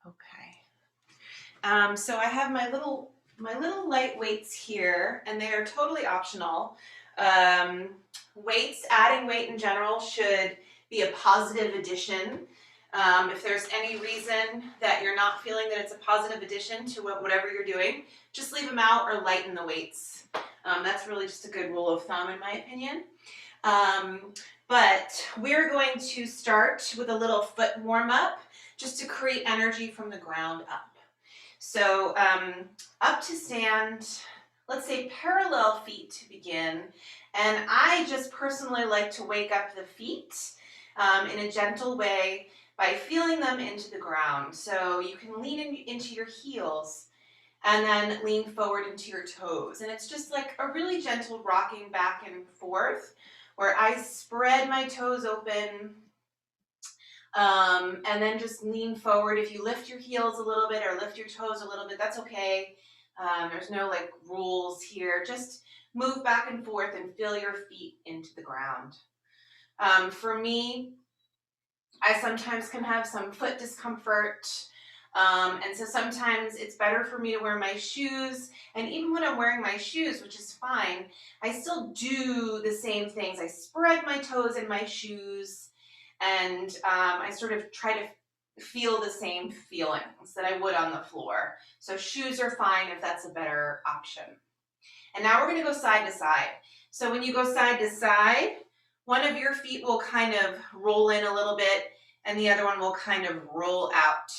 Okay. So I have my little light weights here, and they are totally optional. Um, adding weight in general should be a positive addition. If there's any reason that you're not feeling that it's a positive addition to whatever you're doing, just leave them out or lighten the weights. That's really just a good rule of thumb in my opinion. But we're going to start with a little foot warm up just to create energy from the ground up. So up to stand, let's say parallel feet to begin. And I just personally like to wake up the feet in a gentle way by feeling them into the ground. So you can lean into your heels and then lean forward into your toes. And it's just like a really gentle rocking back and forth where I spread my toes open, and then just lean forward. If you lift your heels a little bit or lift your toes a little bit, that's okay. There's no like rules here. Just move back and forth and feel your feet into the ground. For me, I sometimes can have some foot discomfort. And so sometimes it's better for me to wear my shoes. And even when I'm wearing my shoes, which is fine, I still do the same things. I spread my toes in my shoes, and I sort of try to feel the same feelings that I would on the floor. So shoes are fine if that's a better option. And now we're going to go side to side. So when you go side to side, one of your feet will kind of roll in a little bit and the other one will kind of roll out.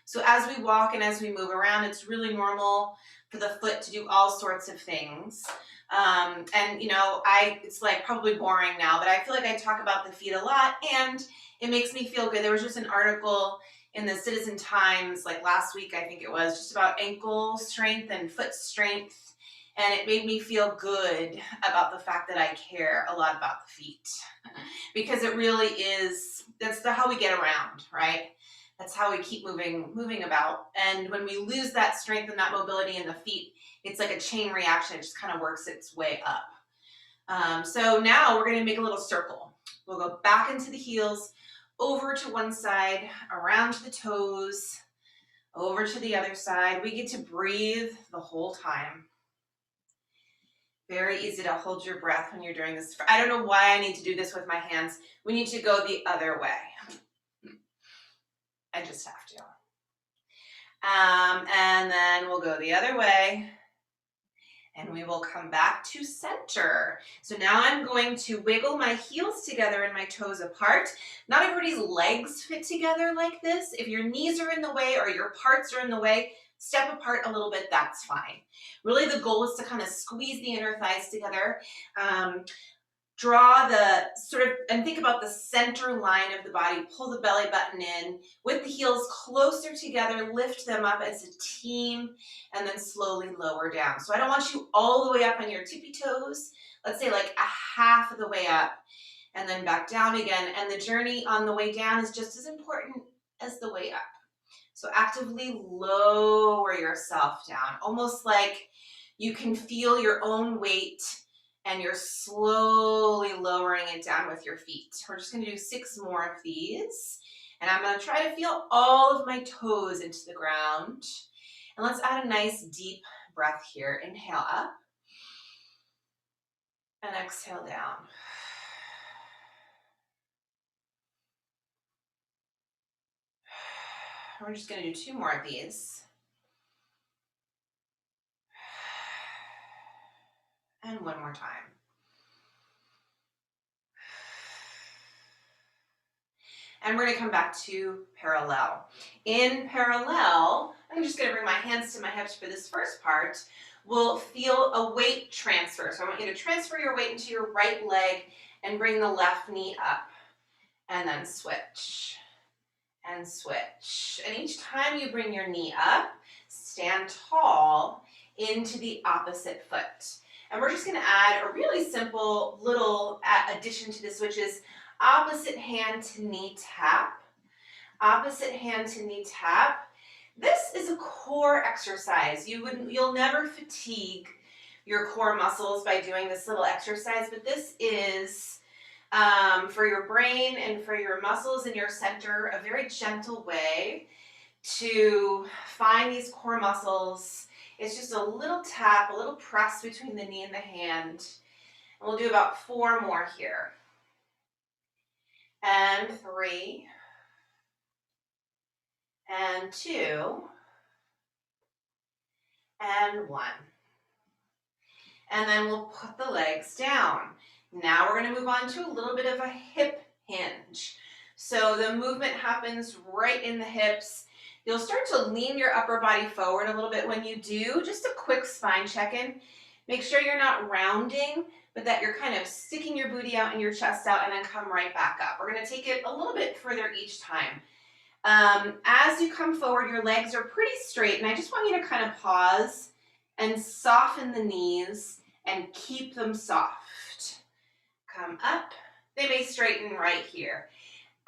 So as we walk and as we move around, it's really normal for the foot to do all sorts of things. And you know, it's like probably boring now, but I feel like I talk about the feet a lot and it makes me feel good. There was just an article in the Citizen Times like last week, I think it was, just about ankle strength and foot strength. And it made me feel good about the fact that I care a lot about the feet because it really is, that's how we get around, right? That's how we keep moving about. And when we lose that strength and that mobility in the feet, it's like a chain reaction. It just kind of works its way up. So now we're going to make a little circle. We'll go back into the heels, over to one side, around to the toes, over to the other side. We get to breathe the whole time. Very easy to hold your breath when you're doing this. I don't know why I need to do this with my hands. We need to go the other way. I just have to. And then we'll go the other way and we will come back to center. So now I'm going to wiggle my heels together and my toes apart. Not everybody's legs fit together like this. If your knees are in the way or your parts are in the way, step apart a little bit, that's fine. Really the goal is to kind of squeeze the inner thighs together. Draw the sort of, and think about the center line of the body, pull the belly button in with the heels closer together, lift them up as a team, and then slowly lower down. So I don't want you all the way up on your tippy toes. Let's say like a half of the way up and then back down again. And the journey on the way down is just as important as the way up. So actively lower yourself down, almost like you can feel your own weight and you're slowly lowering it down with your feet. We're just going to do 6 more of these. And I'm going to try to feel all of my toes into the ground. And let's add a nice deep breath here. Inhale up and exhale down. We're just going to do 2 more of these. And 1 more time. And we're going to come back to parallel. In parallel, I'm just going to bring my hands to my hips for this first part. We'll feel a weight transfer. So I want you to transfer your weight into your right leg and bring the left knee up. And then switch. And switch. And each time you bring your knee up, stand tall into the opposite foot. And we're just going to add a really simple little addition to this, which is opposite hand to knee tap. Opposite hand to knee tap. This is a core exercise. You'll never fatigue your core muscles by doing this little exercise, but this is for your brain and for your muscles in your center, a very gentle way to find these core muscles. It's just a little tap, a little press between the knee and the hand. And we'll do about 4 more here. And 3, and 2, and 1. And then we'll put the legs down. Now we're going to move on to a little bit of a hip hinge. So the movement happens right in the hips. You'll start to lean your upper body forward a little bit when you do. Just a quick spine check-in. Make sure you're not rounding, but that you're kind of sticking your booty out and your chest out, and then come right back up. We're going to take it a little bit further each time. As you come forward, your legs are pretty straight, and I just want you to kind of pause and soften the knees and keep them soft. Come up. They may straighten right here.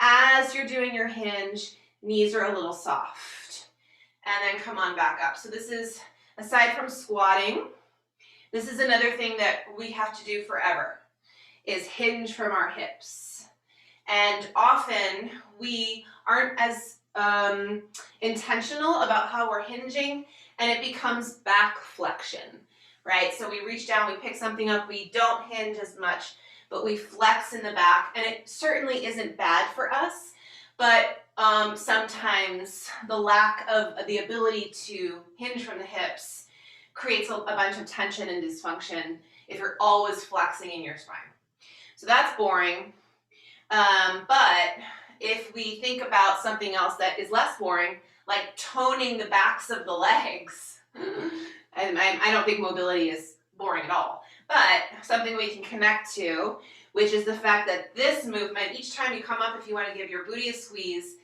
As you're doing your hinge, knees are a little soft. And then come on back up. So this is, aside from squatting, this is another thing that we have to do forever, is hinge from our hips. And often we aren't as intentional about how we're hinging, and it becomes back flexion, right? So we reach down, we pick something up, we don't hinge as much, but we flex in the back, and it certainly isn't bad for us, but sometimes the lack of the ability to hinge from the hips creates a bunch of tension and dysfunction if you're always flexing in your spine. So that's boring, but if we think about something else that is less boring, like toning the backs of the legs, and I don't think mobility is boring at all, but something we can connect to, which is the fact that this movement, each time you come up, if you want to give your booty a squeeze,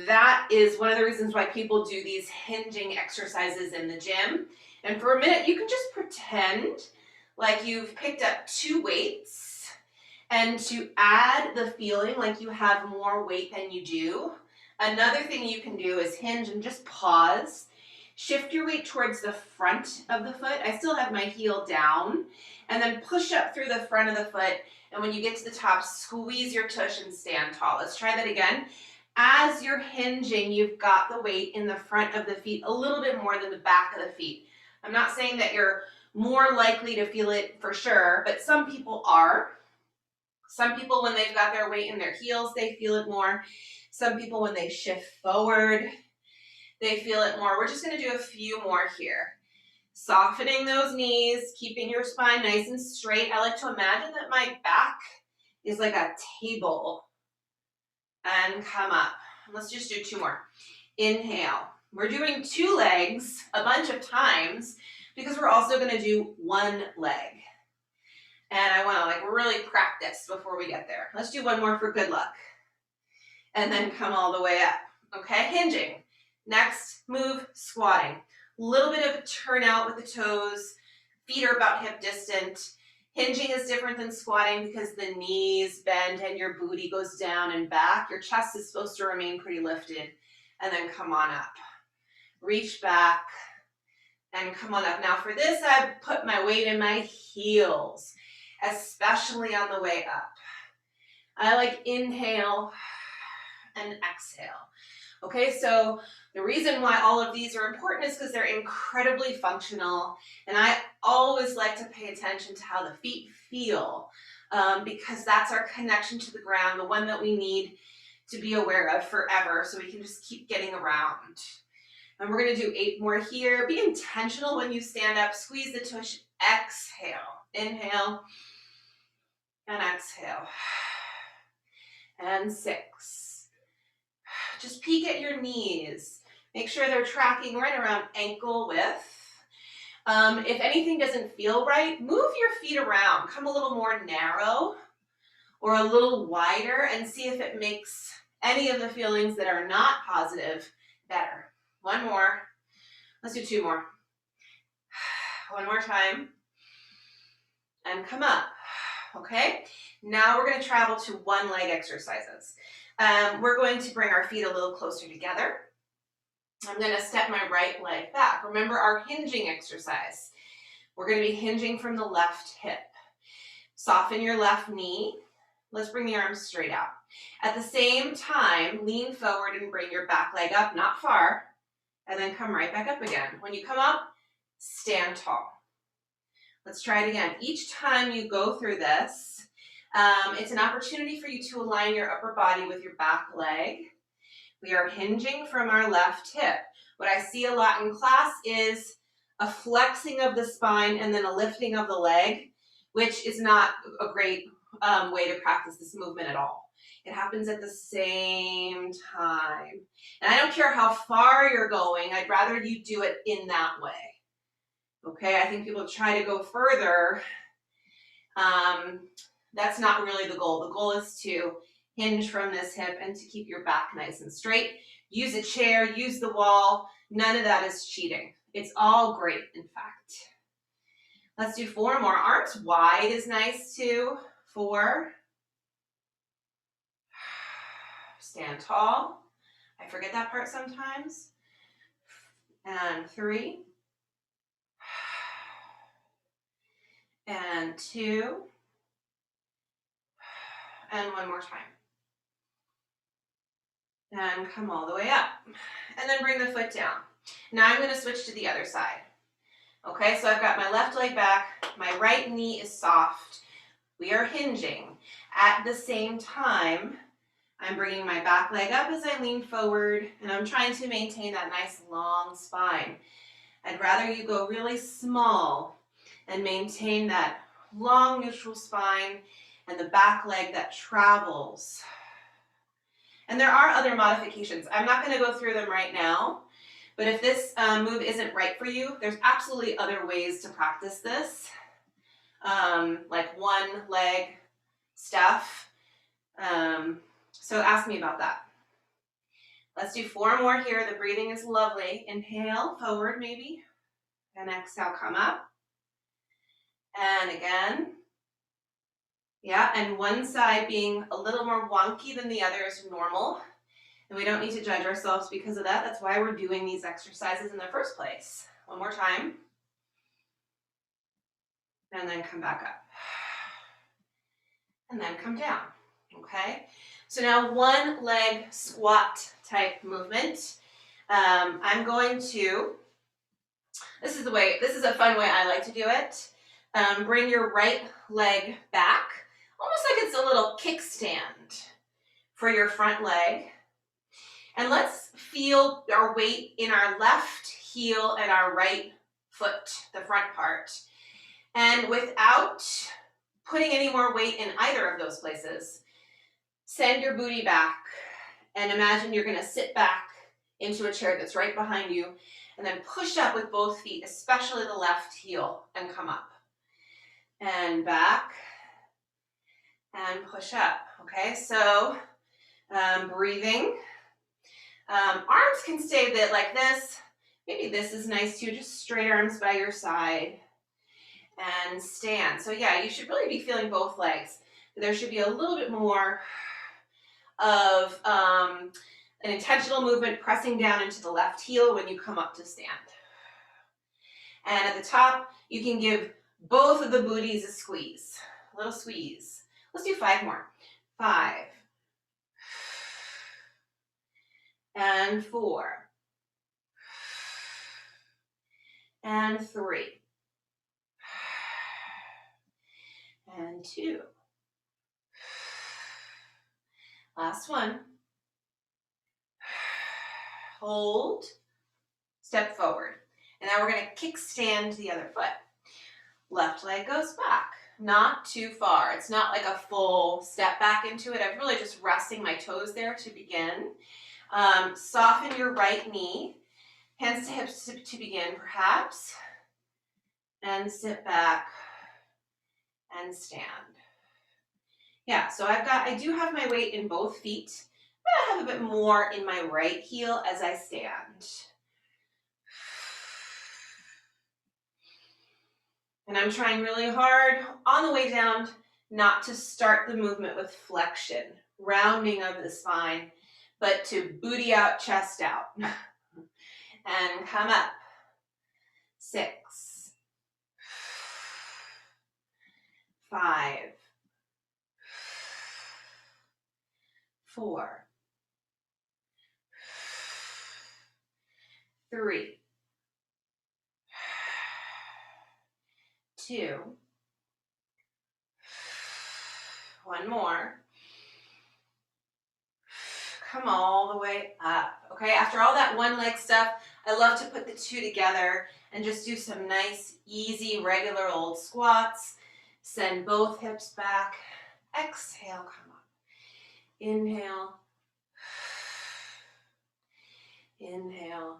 that is one of the reasons why people do these hinging exercises in the gym. And for a minute, you can just pretend like you've picked up 2 weights, and to add the feeling like you have more weight than you do, another thing you can do is hinge and just pause. Shift your weight towards the front of the foot. I still have my heel down, and then push up through the front of the foot. And when you get to the top, squeeze your tush and stand tall. Let's try that again. As you're hinging, you've got the weight in the front of the feet a little bit more than the back of the feet. I'm not saying that you're more likely to feel it for sure, but some people are. Some people, when they've got their weight in their heels, they feel it more. Some people, when they shift forward, they feel it more. We're just going to do a few more here. Softening those knees, keeping your spine nice and straight. I like to imagine that my back is like a table. And come up. Let's just do 2 more. Inhale. We're doing 2 legs a bunch of times because we're also going to do 1 leg. And I want to really practice before we get there. Let's do 1 more for good luck. And then come all the way up. Okay, hinging. Next move, squatting. A little bit of a turnout with the toes. Feet are about hip distant. Hinging is different than squatting because the knees bend and your booty goes down and back. Your chest is supposed to remain pretty lifted. And then come on up. Reach back and come on up. Now for this, I put my weight in my heels, especially on the way up. I like inhale and exhale. Okay, so the reason why all of these are important is because they're incredibly functional, and I always like to pay attention to how the feet feel, because that's our connection to the ground, the one that we need to be aware of forever so we can just keep getting around. And we're going to do 8 more here. Be intentional when you stand up. Squeeze the tush. Exhale. Inhale and exhale. And 6. Just peek at your knees. Make sure they're tracking right around ankle width. If anything doesn't feel right, move your feet around. Come a little more narrow or a little wider and see if it makes any of the feelings that are not positive better. 1 more. Let's do 2 more. 1 more time. And come up. Okay? Now we're going to travel to 1 leg exercises. We're going to bring our feet a little closer together. I'm going to step my right leg back. Remember our hinging exercise. We're going to be hinging from the left hip. Soften your left knee. Let's bring the arms straight out. At the same time, lean forward and bring your back leg up, not far, and then come right back up again. When you come up, stand tall. Let's try it again. Each time you go through this, it's an opportunity for you to align your upper body with your back leg. We are hinging from our left hip. What I see a lot in class is a flexing of the spine and then a lifting of the leg, which is not a great way to practice this movement at all. It happens at the same time. And I don't care how far you're going, I'd rather you do it in that way. Okay, I think people try to go further. That's not really the goal. The goal is to hinge from this hip and to keep your back nice and straight. Use a chair, use the wall. None of that is cheating. It's all great, in fact. Let's do 4 more. Arms wide is nice too. 4. Stand tall. I forget that part sometimes. And 3. And 2. And 1 more time. And come all the way up. And then bring the foot down. Now I'm going to switch to the other side. Okay, so I've got my left leg back. My right knee is soft. We are hinging. At the same time, I'm bringing my back leg up as I lean forward, and I'm trying to maintain that nice long spine. I'd rather you go really small and maintain that long neutral spine and the back leg that travels. And there are other modifications. I'm not going to go through them right now, but if this move isn't right for you, there's absolutely other ways to practice this, like one leg stuff. So ask me about that. Let's do 4 more here. The breathing is lovely. Inhale, forward maybe, and exhale, come up. And again. Yeah, and one side being a little more wonky than the other is normal. And we don't need to judge ourselves because of that. That's why we're doing these exercises in the first place. 1 more time. And then come back up. And then come down. Okay? So now 1 leg squat type movement. I'm going to, this is a fun way I like to do it. Bring your right leg back, almost like it's a little kickstand for your front leg. And let's feel our weight in our left heel and our right foot, the front part. And without putting any more weight in either of those places, send your booty back and imagine you're going to sit back into a chair that's right behind you and then push up with both feet, especially the left heel, and come up. And back and push up. Okay, so breathing. Arms can stay a bit like this. Maybe this is nice too, just straight arms by your side. And stand. So yeah, you should really be feeling both legs. There should be a little bit more of an intentional movement pressing down into the left heel when you come up to stand. And at the top, you can give both of the booties a squeeze, a little squeeze. Let's do 5 more. 5. And 4. And 3. And 2. Last one. Hold. Step forward. And now we're going to kickstand the other foot. Left leg goes back. Not too far. It's not like a full step back into it. I'm really just resting my toes there to begin. Soften your right knee. Hands to hips to begin, perhaps. And sit back and stand. Yeah, so I do have my weight in both feet, but I have a bit more in my right heel as I stand. And I'm trying really hard on the way down not to start the movement with flexion, rounding of the spine, but to booty out, chest out. And come up. 6. 5. 4, 3, 2, one more. Come all the way up. Okay, after all that one leg stuff, I love to put the two together and just do some nice, easy, regular old squats. Send both hips back. Exhale, come up. Inhale. Inhale.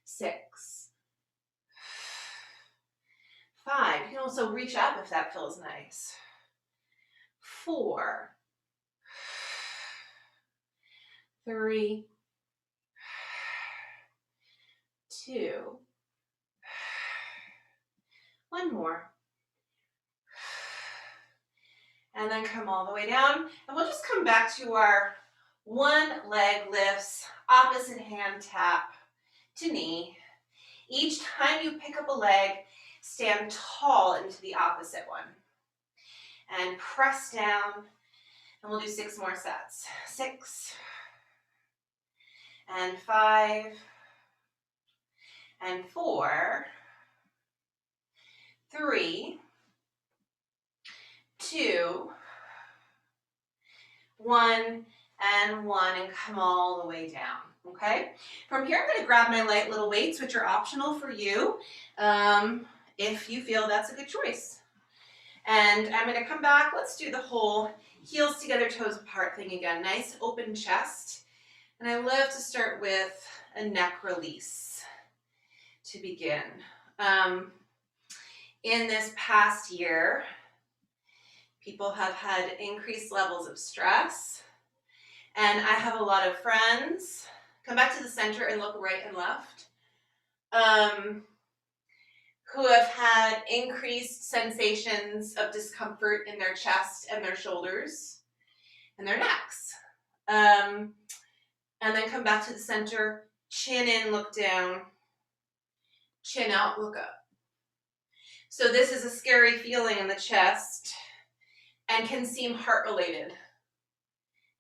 6, 5. You can also reach up if that feels nice. 4, 3, 2, one more. And then come all the way down. And we'll just come back to our one leg lifts, opposite hand tap to knee. Each time you pick up a leg, stand tall into the opposite one. And press down, and we'll do 6 more sets. 6, and 5, and 4, 3, 2, 1, and 1, and come all the way down, okay? From here, I'm going to grab my light little weights, which are optional for you, if you feel that's a good choice. And I'm going to come back. Let's do the whole heels together, toes apart thing again. Nice open chest. And I love to start with a neck release to begin. In this past year, people have had increased levels of stress. And I have a lot of friends, come back to the center and look right and left, who have had increased sensations of discomfort in their chest and their shoulders and their necks. And then come back to the center, chin in, look down, chin out, look up. So this is a scary feeling in the chest and can seem heart-related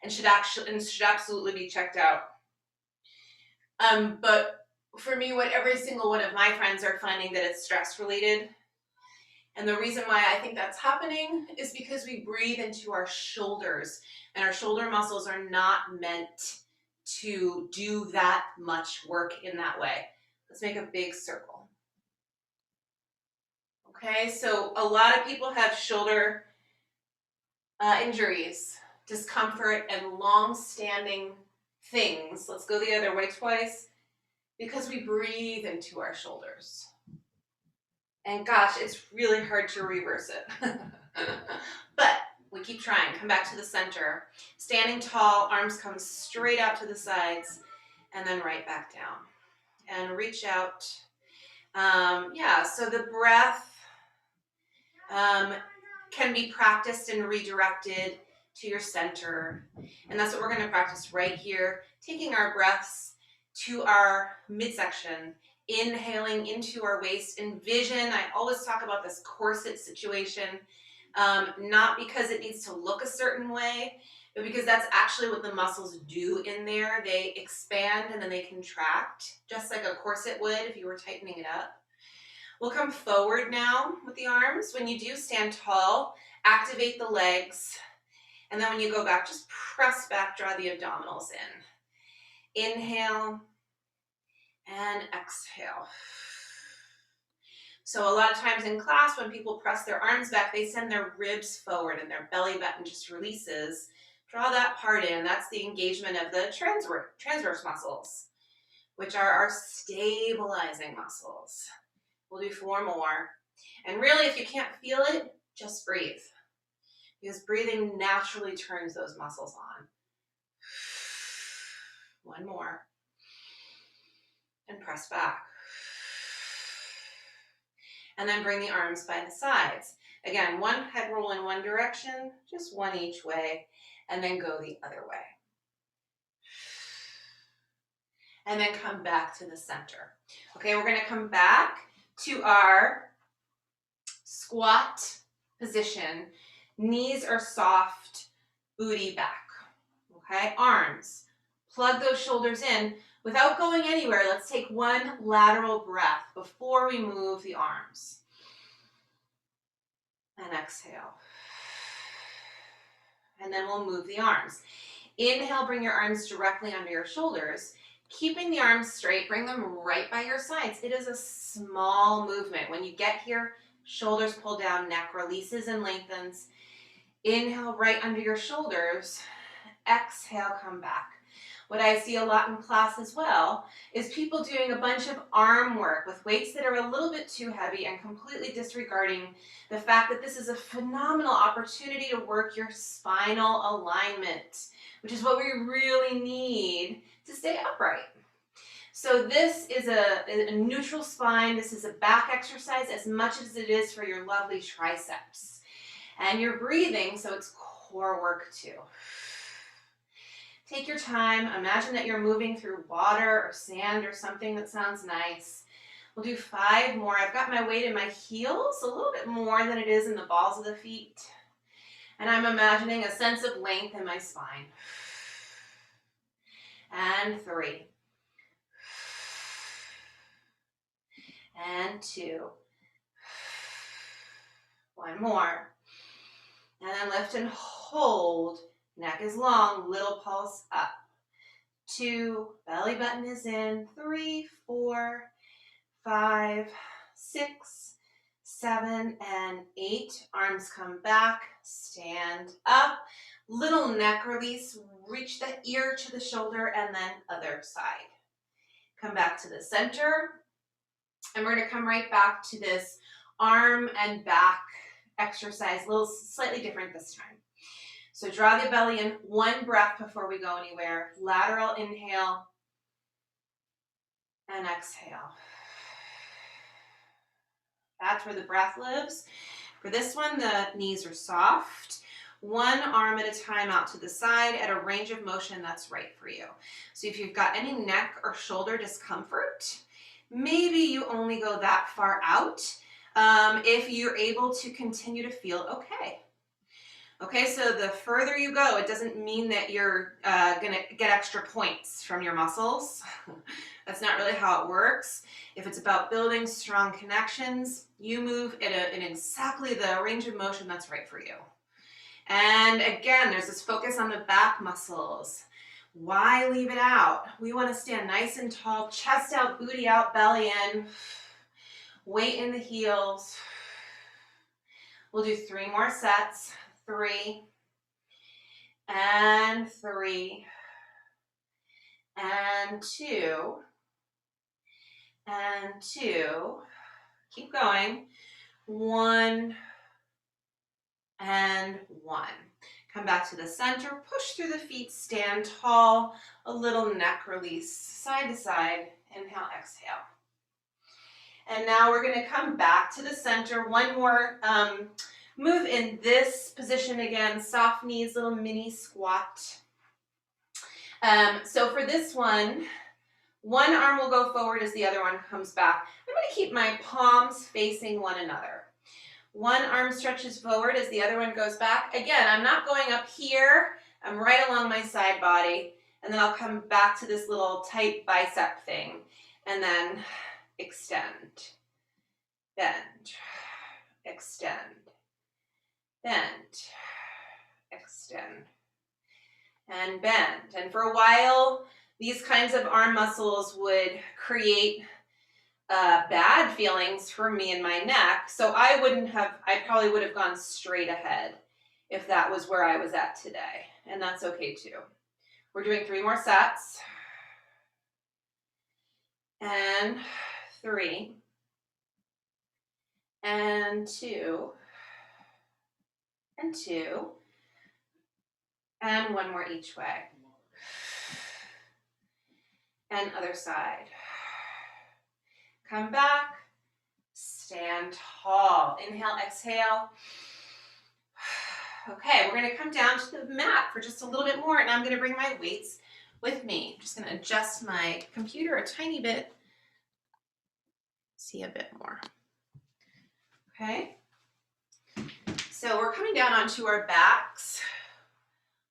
and should absolutely be checked out. But for me, what every single one of my friends are finding that it's stress-related. And the reason why I think that's happening is because we breathe into our shoulders, and our shoulder muscles are not meant to do that much work in that way. Let's make a big circle. Okay, so a lot of people have shoulder injuries, discomfort, and long-standing things. Let's go the other way twice, because we breathe into our shoulders. And gosh, it's really hard to reverse it. But we keep trying. Come back to the center. Standing tall, arms come straight out to the sides, and then right back down. And reach out. So the breath can be practiced and redirected to your center. And that's what we're going to practice right here. Taking our breaths to our midsection. Inhaling into our waist. Envision, I always talk about this corset situation, not because it needs to look a certain way, but because that's actually what the muscles do in there. They expand and then they contract, just like a corset would if you were tightening it up. We'll come forward now with the arms. When you do stand tall, activate the legs. And then when you go back, just press back, draw the abdominals in. Inhale. And exhale. So a lot of times in class, when people press their arms back, they send their ribs forward and their belly button just releases. Draw that part in. That's the engagement of the transverse muscles, which are our stabilizing muscles. We'll do 4 more. And really, if you can't feel it, just breathe. Because breathing naturally turns those muscles on. 1 more. And press back. And then bring the arms by the sides. Again, 1 head roll in one direction, just 1 each way, and then go the other way. And then come back to the center. Okay, we're going to come back to our squat position. Knees are soft, booty back. Okay, arms. Plug those shoulders in. Without going anywhere, let's take one lateral breath before we move the arms. And exhale. And then we'll move the arms. Inhale, bring your arms directly under your shoulders. Keeping the arms straight, bring them right by your sides. It is a small movement. When you get here, shoulders pull down, neck releases and lengthens. Inhale, right under your shoulders. Exhale, come back. What I see a lot in class as well is people doing a bunch of arm work with weights that are a little bit too heavy and completely disregarding the fact that this is a phenomenal opportunity to work your spinal alignment, which is what we really need to stay upright. So this is a neutral spine. This is a back exercise as much as it is for your lovely triceps. And you're breathing, so it's core work too. Take your time. Imagine that you're moving through water or sand or something that sounds nice. We'll do 5 more. I've got my weight in my heels, a little bit more than it is in the balls of the feet. And I'm imagining a sense of length in my spine. And 3. And 2. 1 more. And then lift and hold. Neck is long, little pulse up. 2, belly button is in. 3, 4, 5, 6, 7, and 8. Arms come back, stand up. Little neck release, reach the ear to the shoulder, and then other side. Come back to the center. And we're gonna come right back to this arm and back exercise, a little slightly different this time. So draw the belly in, 1 breath before we go anywhere. Lateral inhale and exhale. That's where the breath lives. For this one, the knees are soft. 1 arm at a time out to the side at a range of motion that's right for you. So if you've got any neck or shoulder discomfort, maybe you only go that far out if you're able to continue to feel okay. Okay, so the further you go, it doesn't mean that you're gonna get extra points from your muscles. That's not really how it works. If it's about building strong connections, you move in exactly the range of motion that's right for you. And again, there's this focus on the back muscles. Why leave it out? We want to stand nice and tall, chest out, booty out, belly in, weight in the heels. We'll do 3 more sets. 3, and 3, and 2, and 2. Keep going. 1, and 1. Come back to the center, push through the feet, stand tall, a little neck release, side to side, inhale, exhale. And now we're gonna come back to the center, 1 more move in this position again, soft knees, little mini squat. So for this one arm will go forward as the other one comes back. I'm gonna keep my palms facing one another. 1 arm stretches forward as the other one goes back. Again, I'm not going up here. I'm right along my side body. And then I'll come back to this little tight bicep thing. And then extend, bend, extend, bend, extend, and bend. And for a while, these kinds of arm muscles would create bad feelings for me in my neck. So I probably would have gone straight ahead if that was where I was at today. And that's okay too. We're doing 3 more sets. And 3, and 2, and 2, and 1 more each way. And other side. Come back, stand tall. Inhale, exhale. Okay, we're gonna come down to the mat for just a little bit more, and I'm gonna bring my weights with me. I'm just gonna adjust my computer a tiny bit, see a bit more. Okay, So we're coming down onto our backs.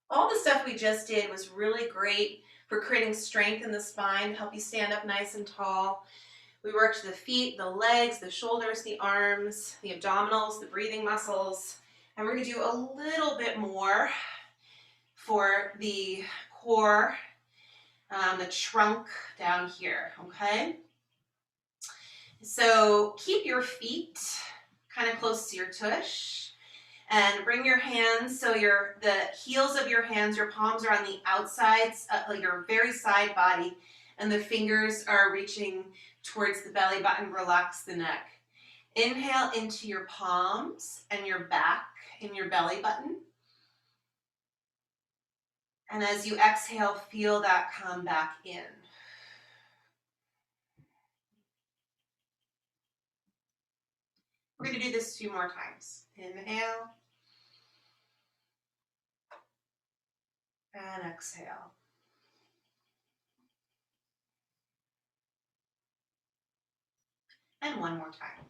All the stuff we just did was really great for creating strength in the spine, help you stand up nice and tall. We worked the feet, the legs, the shoulders, the arms, the abdominals, the breathing muscles. And we're going to do a little bit more for the core, the trunk down here, okay? So keep your feet kind of close to your tush and bring your hands so the heels of your hands, your palms are on the outsides, your very side body, and the fingers are reaching towards the belly button. Relax the neck. Inhale into your palms and your back in your belly button. And as you exhale, feel that come back in. We're going to do this 2 more times. Inhale. And exhale. And 1 more time.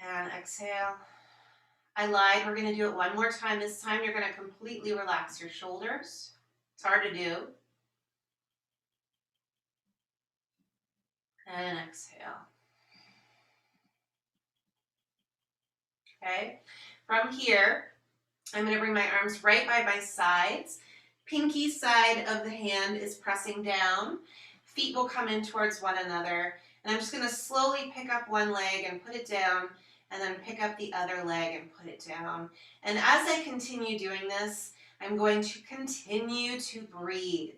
And exhale. I lied. We're going to do it 1 more time. This time you're going to completely relax your shoulders. It's hard to do. And exhale. Okay. From here, I'm going to bring my arms right by my sides. Pinky side of the hand is pressing down. Feet will come in towards one another. And I'm just going to slowly pick up one leg and put it down, and then pick up the other leg and put it down. And as I continue doing this, I'm going to continue to breathe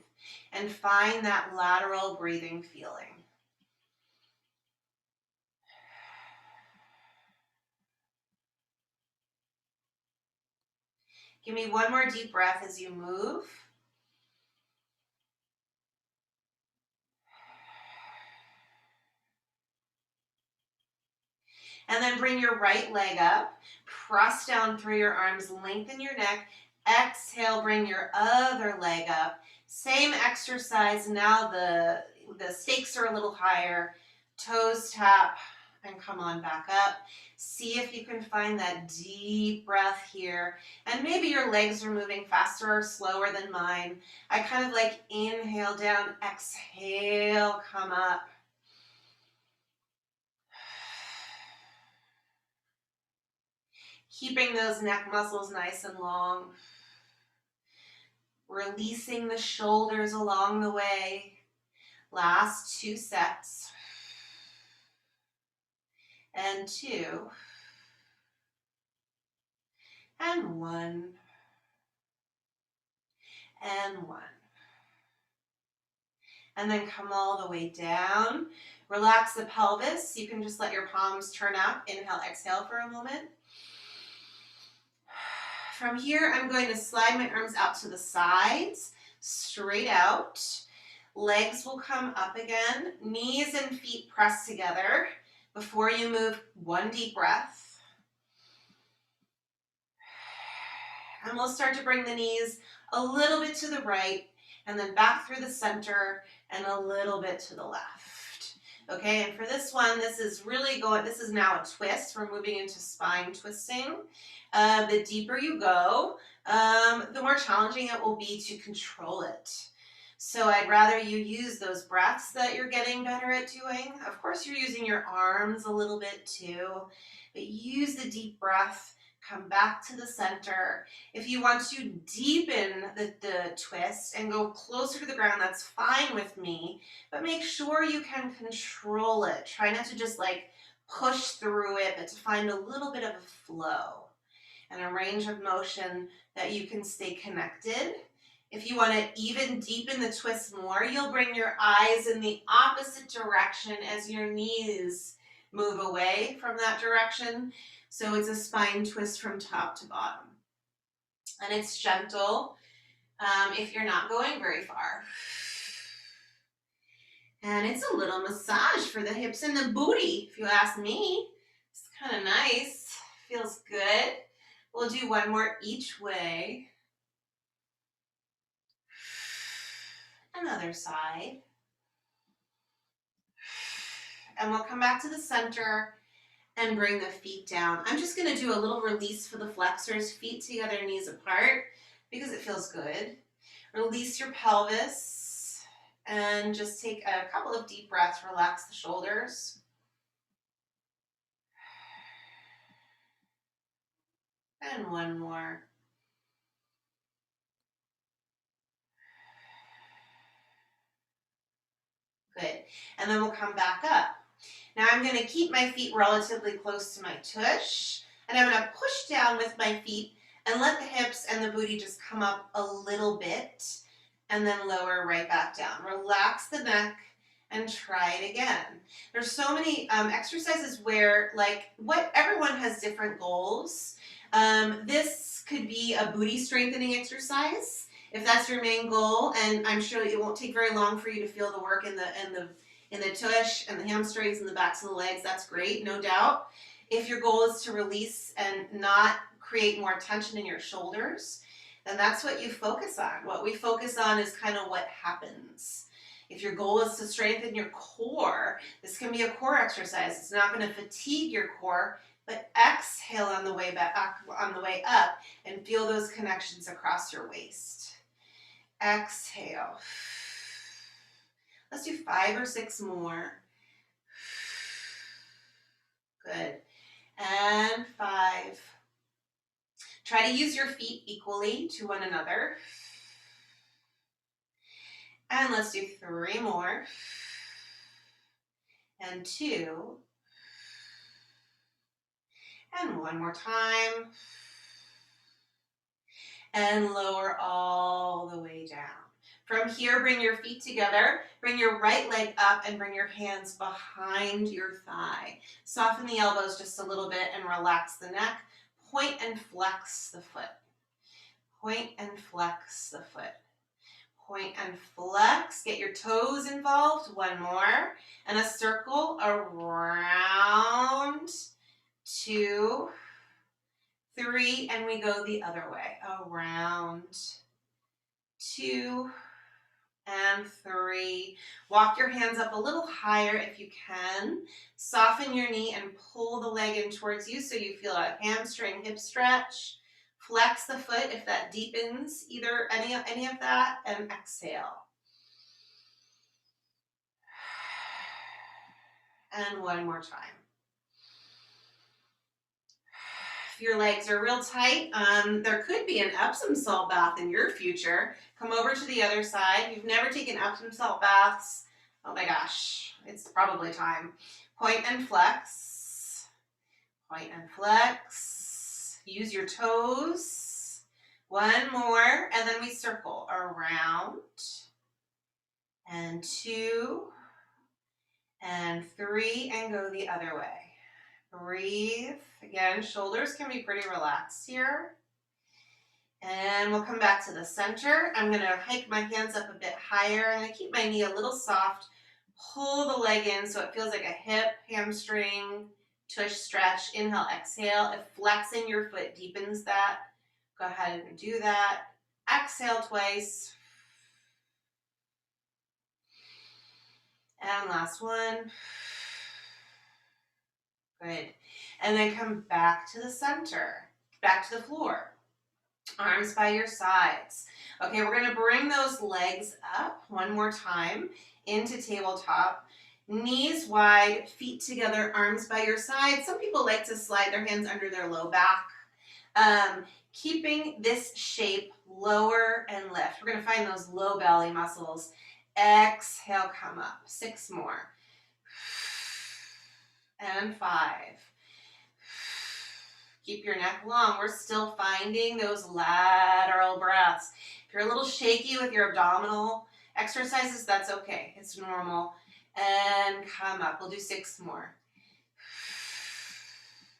and find that lateral breathing feeling. Give me 1 more deep breath as you move. And then bring your right leg up, press down through your arms, lengthen your neck. Exhale, bring your other leg up. Same exercise, now the stakes are a little higher. Toes tap and come on back up. See if you can find that deep breath here. And maybe your legs are moving faster or slower than mine. I kind of like inhale down, exhale, come up. Keeping those neck muscles nice and long. Releasing the shoulders along the way. Last 2 sets. And 2. And 1. And 1. And then come all the way down. Relax the pelvis. You can just let your palms turn up. Inhale, exhale for a moment. From here, I'm going to slide my arms out to the sides, straight out. Legs will come up again. Knees and feet press together. Before you move, 1 deep breath. And we'll start to bring the knees a little bit to the right, and then back through the center, and a little bit to the left. Okay, and for this one, this is now a twist. We're moving into spine twisting. The deeper you go, the more challenging it will be to control it. So I'd rather you use those breaths that you're getting better at doing. Of course, you're using your arms a little bit too, but use the deep breath. Come back to the center. If you want to deepen the twist and go closer to the ground, that's fine with me, but make sure you can control it. Try not to just like push through it, but to find a little bit of a flow and a range of motion that you can stay connected. If you want to even deepen the twist more, you'll bring your eyes in the opposite direction as your knees move away from that direction. So it's a spine twist from top to bottom. And it's gentle if you're not going very far. And it's a little massage for the hips and the booty, if you ask me. It's kind of nice. Feels good. We'll do 1 more each way. Another side. and we'll come back to the center and bring the feet down. I'm just gonna do a little release for the flexors, feet together, knees apart, because it feels good. Release your pelvis and just take a couple of deep breaths, relax the shoulders. And one more. Good. And then we'll come back up. Now I'm going to keep my feet relatively close to my tush, and I'm going to push down with my feet and let the hips and the booty just come up a little bit, and then lower right back down. Relax the neck and try it again. There's so many exercises where, like, everyone has different goals. This could be a booty strengthening exercise if that's your main goal, and I'm sure it won't take very long for you to feel the work in the tush and the hamstrings and the backs of the legs. That's great, no doubt. If your goal is to release and not create more tension in your shoulders, then that's what you focus on. What we focus on is kind of what happens. If your goal is to strengthen your core, this can be a core exercise. It's not going to fatigue your core, but exhale on the way back, on the way up, and feel those connections across your waist. Exhale. Let's do 5 or 6 more. Good. And 5. Try to use your feet equally to one another. And let's do 3 more. And 2. And 1 more time. And lower all the way down. From here, bring your feet together, bring your right leg up, and bring your hands behind your thigh. Soften the elbows just a little bit and relax the neck. Point and flex the foot. Point and flex the foot. Point and flex. Get your toes involved. 1 more. And a circle around. 2, 3, and we go the other way. Around. 2 and 3. Walk your hands up a little higher if you can. Soften your knee and pull the leg in towards you so you feel a hamstring hip stretch. Flex the foot if that deepens any of that, and exhale. And 1 more time. If your legs are real tight, there could be an Epsom salt bath in your future. Come over to the other side. If you've never taken Epsom salt baths, oh my gosh, it's probably time. Point and flex. Point and flex. Use your toes. 1 more, and then we circle around. And 2, and 3, and go the other way. Breathe. Again, shoulders can be pretty relaxed here. And we'll come back to the center. I'm going to hike my hands up a bit higher. I'm going to keep my knee a little soft. Pull the leg in so it feels like a hip, hamstring, tush stretch. Inhale, exhale. If flexing your foot deepens that, go ahead and do that. Exhale twice. And last one. Good. And then come back to the center, back to the floor. Arms by your sides. Okay, we're going to bring those legs up 1 more time into tabletop. Knees wide, feet together, arms by your side. Some people like to slide their hands under their low back. Keeping this shape, lower and lift. We're going to find those low belly muscles. Exhale, come up. 6 more. And 5. Keep your neck long. We're still finding those lateral breaths. If you're a little shaky with your abdominal exercises, that's okay. It's normal. And come up. We'll do 6 more.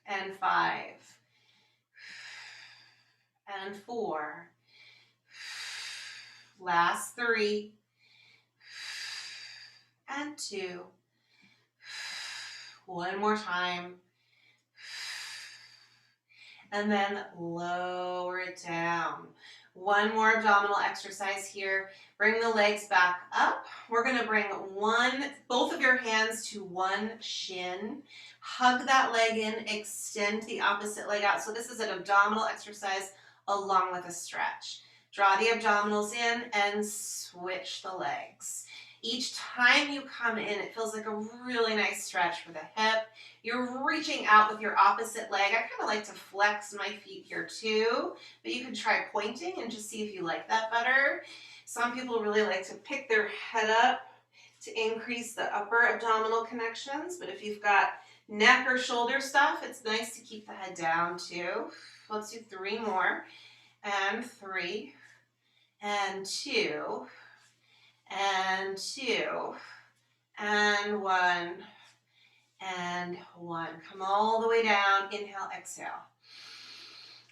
And 5. And 4. Last 3. And 2. 1 more time. And then lower it down. down. One more abdominal exercise here. Bring the legs back up. We're gonna bring both of your hands to one shin. Hug that leg in, extend the opposite leg out. So this is an abdominal exercise along with a stretch. Draw the abdominals in and switch the legs. Each time you come in, it feels like a really nice stretch for the hip. You're reaching out with your opposite leg. I kind of like to flex my feet here too, but you can try pointing and just see if you like that better. Some people really like to pick their head up to increase the upper abdominal connections, but if you've got neck or shoulder stuff, it's nice to keep the head down too. Let's do 3 more, and 3, and 2, and 2, and 1, and 1. Come all the way down. Inhale, exhale.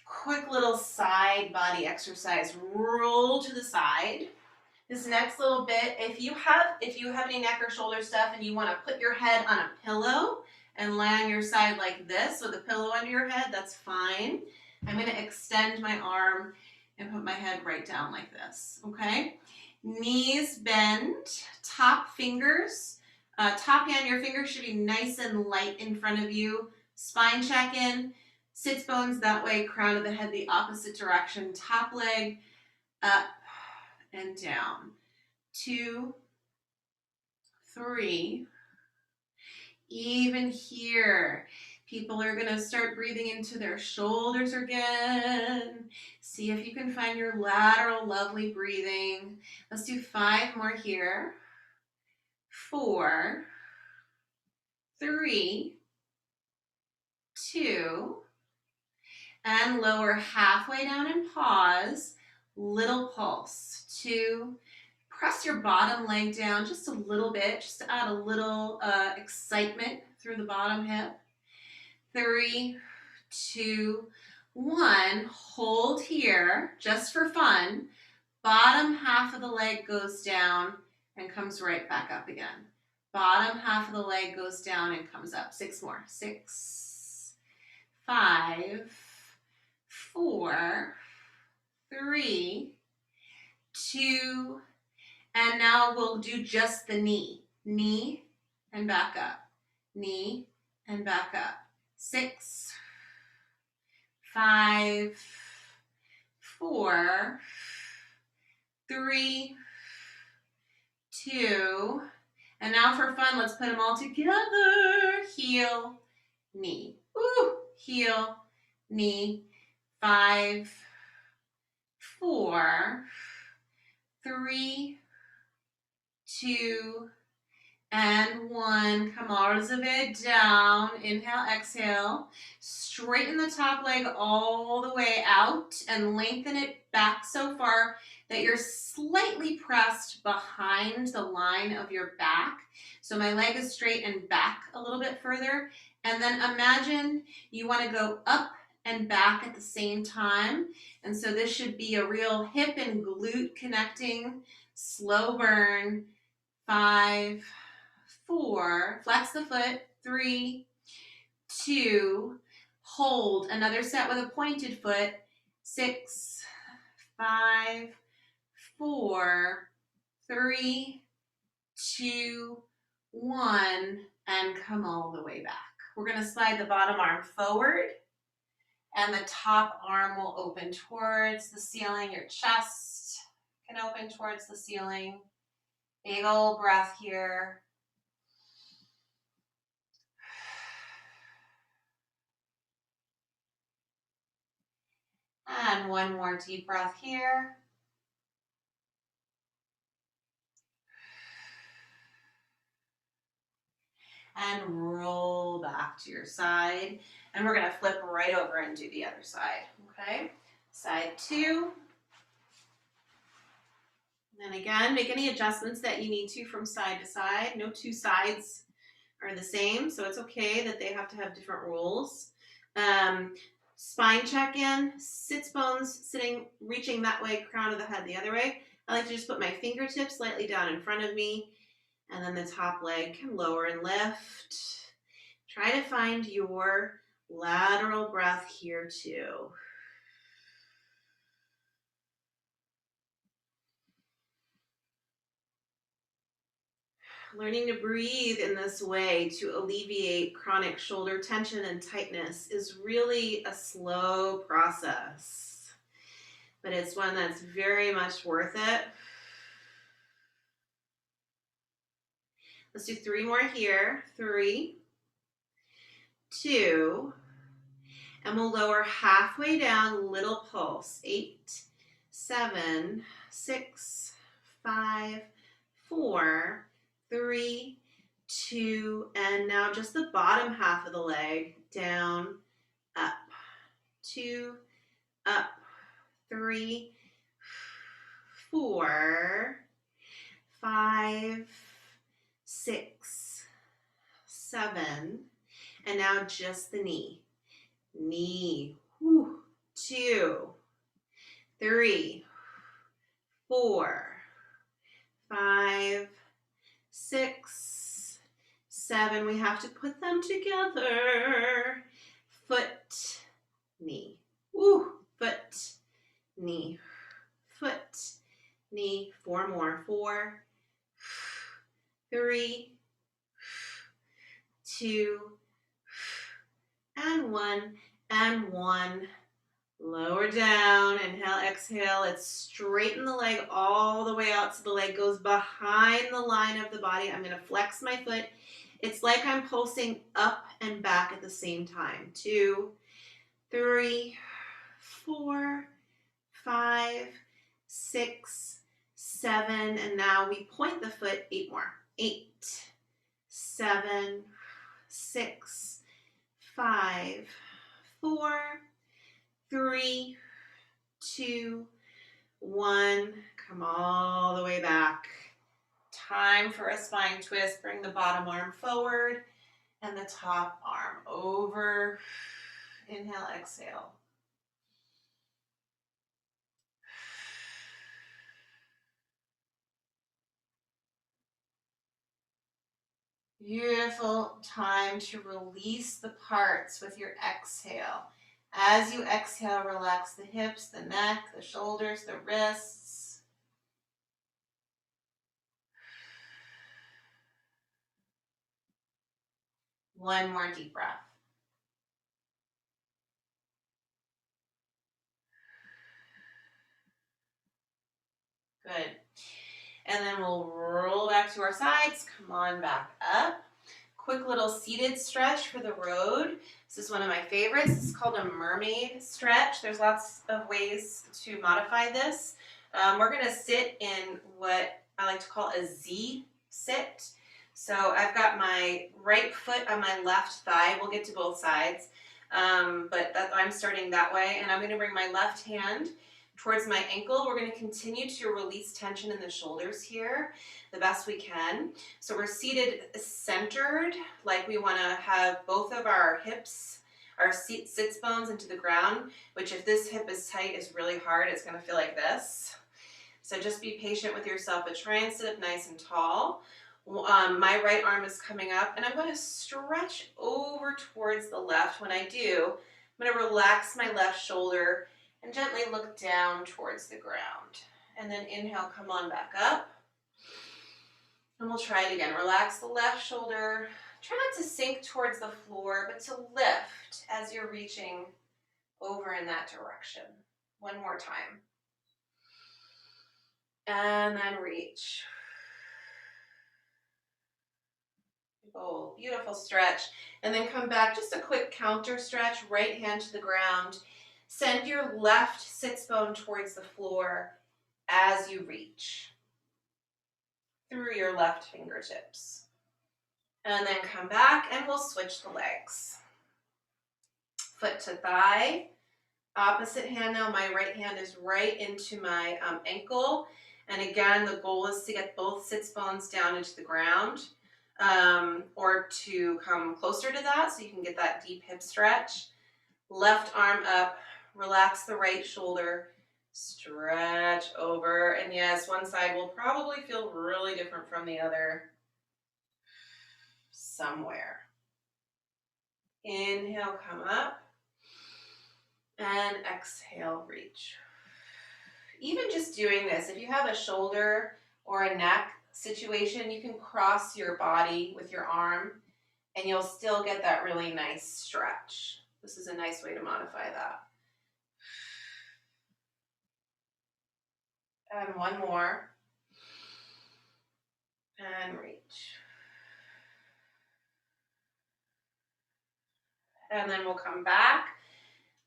Quick little side body exercise. Roll to the side. This next little bit, if you have any neck or shoulder stuff and you want to put your head on a pillow and lie on your side like this with a pillow under your head, that's fine. I'm going to extend my arm and put my head right down like this, okay? Knees bend, top fingers, top hand, your fingers should be nice and light in front of you. Spine check in, sits bones that way, crown of the head the opposite direction, top leg up and down. 2, 3. Even here, people are going to start breathing into their shoulders again. See if you can find your lateral lovely breathing. Let's do 5 more here. 4, 3, 2, and lower halfway down and pause. Little pulse. 2. Press your bottom leg down just a little bit, just to add a little excitement through the bottom hip. 3, 2, 1. Hold here just for fun. Bottom half of the leg goes down and comes right back up again. Bottom half of the leg goes down and comes up. 6 more. 6, 5, 4, 3, 2, and now we'll do just the knee. Knee and back up. Knee and back up. 6, 5, 4, 3, 2, and now for fun, let's put them all together. Heel, knee. Ooh, heel, knee. 5, 4, 3, 2, and 1. Come all the way down. Inhale, exhale. Straighten the top leg all the way out and lengthen it back so far that you're slightly pressed behind the line of your back. So my leg is straight and back a little bit further. And then imagine you want to go up and back at the same time. And so this should be a real hip and glute connecting, slow burn. 5, 4, flex the foot. 3, 2, hold. Another set with a pointed foot. 6, 5, 4, 3, 2, 1, and come all the way back. We're going to slide the bottom arm forward, and the top arm will open towards the ceiling. Your chest can open towards the ceiling. Big old breath here. And one more deep breath here. And roll back to your side. And we're going to flip right over and do the other side. Okay? Side 2. And again, make any adjustments that you need to from side to side. No 2 sides are the same, so it's okay that they have to have different rules. Spine check in, sits bones sitting, reaching that way, crown of the head the other way. I like to just put my fingertips slightly down in front of me, and then the top leg can lower and lift. Try to find your lateral breath here too. Learning to breathe in this way to alleviate chronic shoulder tension and tightness is really a slow process, but it's one that's very much worth it. Let's do 3 more here. 3, 2, and we'll lower halfway down, little pulse. 8, 7, 6, 5, 4, 3, 2, and now just the bottom half of the leg, down, up, 2, up, 3, 4, 5, 6, 7, and now just the knee. Knee, 2, 3, 4, 5, 6, 7. We have to put them together. Foot, knee. Foot, knee. Foot, knee. 4 more. 4, 3, 2, and 1, and 1. Lower down, inhale, exhale. Let's straighten the leg all the way out so the leg goes behind the line of the body. I'm gonna flex my foot. It's like I'm pulsing up and back at the same time. 2, 3, 4, 5, 6, 7, and now we point the foot. 8 more. 8, 7, 6, 5, 4, 3, 2, 1. Come all the way back. Time for a spine twist. Bring the bottom arm forward and the top arm over. Inhale, exhale. Beautiful. Time to release the parts with your exhale. As you exhale, relax the hips, the neck, the shoulders, the wrists. One more deep breath. Good. And then we'll roll back to our sides. Come on back up. Quick little seated stretch for the road. This is one of my favorites. It's called a mermaid stretch. There's lots of ways to modify this. We're going to sit in what I like to call a Z sit. So I've got my right foot on my left thigh. We'll get to both sides, but I'm starting that way. And I'm going to bring my left hand towards my ankle. We're going to continue to release tension in the shoulders here the best we can. So we're seated centered, like we want to have both of our hips, our sits bones into the ground, which if this hip is tight is really hard. It's going to feel like this. So just be patient with yourself, but try and sit up nice and tall. My right arm is coming up, and I'm going to stretch over towards the left. When I do, I'm going to relax my left shoulder and gently look down towards the ground. And then inhale, come on back up. And we'll try it again. Relax the left shoulder. Try not to sink towards the floor, but to lift as you're reaching over in that direction. One more time. And then reach. Oh, beautiful stretch. And then come back, just a quick counter stretch, right hand to the ground. Send your left sits bone towards the floor as you reach through your left fingertips. And then come back and we'll switch the legs. Foot to thigh. Opposite hand now, my right hand is right into my ankle. And again, the goal is to get both sits bones down into the ground, or to come closer to that so you can get that deep hip stretch. Left arm up, relax the right shoulder, stretch over. And yes, one side will probably feel really different from the other somewhere. Inhale, come up. And exhale, reach. Even just doing this, if you have a shoulder or a neck situation, you can cross your body with your arm and you'll still get that really nice stretch. This is a nice way to modify that. And one more. And reach. And then we'll come back.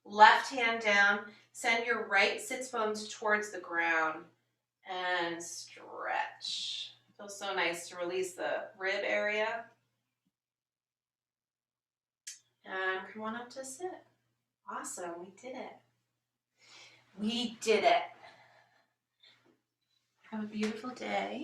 Left hand down. Send your right sits bones towards the ground. And stretch. Feels so nice to release the rib area. And come on up to sit. Awesome, we did it. We did it. Have a beautiful day.